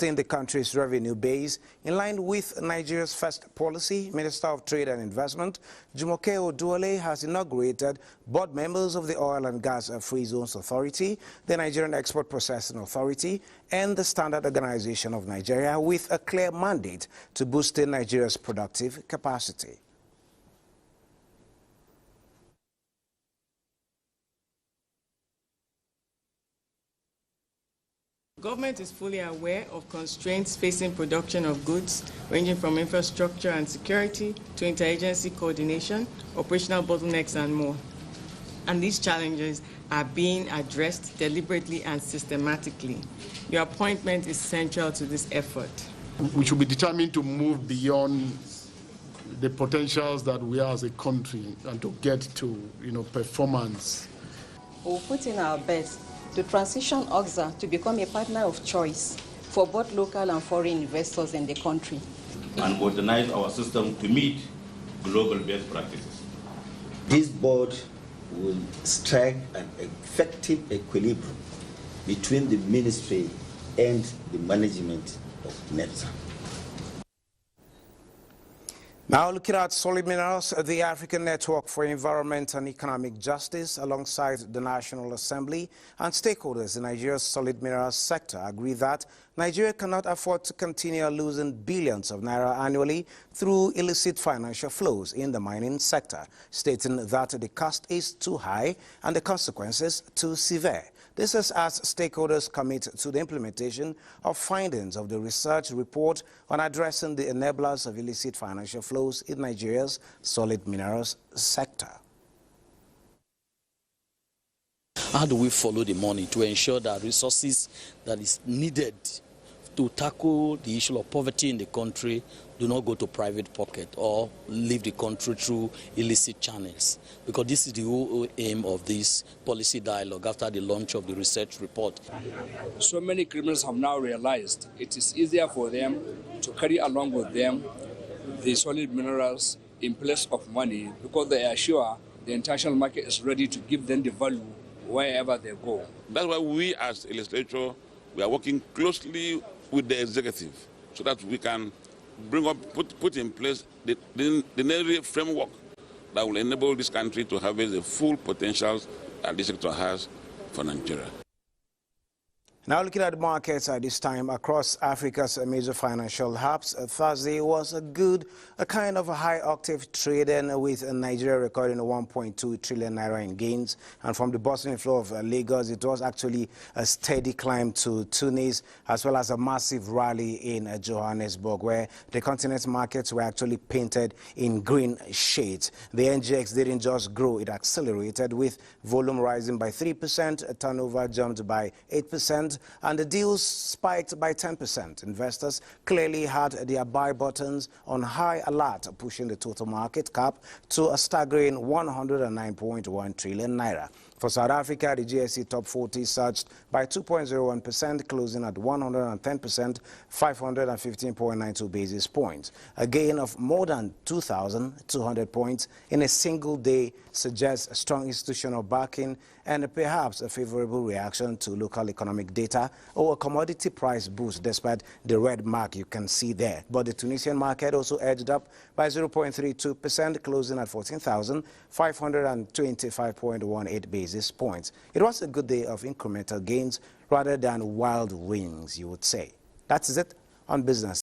In the country's revenue base, in line with Nigeria's first policy, Minister of Trade and Investment, Jumoke Oduole, has inaugurated board members of the Oil and Gas Free Zones Authority, the Nigerian Export Processing Authority, and the Standard Organization of Nigeria with a clear mandate to boost Nigeria's productive capacity. Government is fully aware of constraints facing production of goods, ranging from infrastructure and security to interagency coordination, operational bottlenecks, and more. And these challenges are being addressed deliberately and systematically. Your appointment is central to this effort. We should be determined to move beyond the potentials that we are as a country and to get to, performance. We'll put in our best to transition OXA to become a partner of choice for both local and foreign investors in the country. And modernize our system to meet global best practices. This board will strike an effective equilibrium between the ministry and the management of NEPSA. Now looking at solid minerals, the African Network for Environment and Economic Justice, alongside the National Assembly and stakeholders in Nigeria's solid minerals sector, agree that Nigeria cannot afford to continue losing billions of naira annually through illicit financial flows in the mining sector, stating that the cost is too high and the consequences too severe. This is as stakeholders commit to the implementation of findings of the research report on addressing the enablers of illicit financial flows in Nigeria's solid minerals sector. How do we follow the money to ensure that resources that is needed to tackle the issue of poverty in the country do not go to private pocket or leave the country through illicit channels? Because this is the whole aim of this policy dialogue after the launch of the research report. So many criminals have now realized it is easier for them to carry along with them the solid minerals in place of money because they are sure the international market is ready to give them the value wherever they go. That's why we as a legislature, we are working closely with the executive so that we can bring up, put in place the necessary framework that will enable this country to harvest the full potentials that this sector has for Nigeria. Now looking at the markets at this time across Africa's major financial hubs, Thursday was a kind of a high-octave trading with Nigeria recording 1.2 trillion naira in gains. And from the bustling flow of Lagos, it was actually a steady climb to Tunis, as well as a massive rally in Johannesburg, where the continent's markets were actually painted in green shades. The NGX didn't just grow, it accelerated, with volume rising by 3%, turnover jumped by 8%, and the deals spiked by 10%. Investors clearly had their buy buttons on high alert, pushing the total market cap to a staggering 109.1 trillion naira. For South Africa, the GSE top 40 surged by 2.01%, closing at 110%, 515.92 basis points. A gain of more than 2,200 points in a single day suggests strong institutional backing and perhaps a favorable reaction to local economic data or a commodity price boost despite the red mark you can see there. But the Tunisian market also edged up by 0.32%, closing at 14,525.18 basis points. It was a good day of incremental gains rather than wild wings, you would say. That's it on business.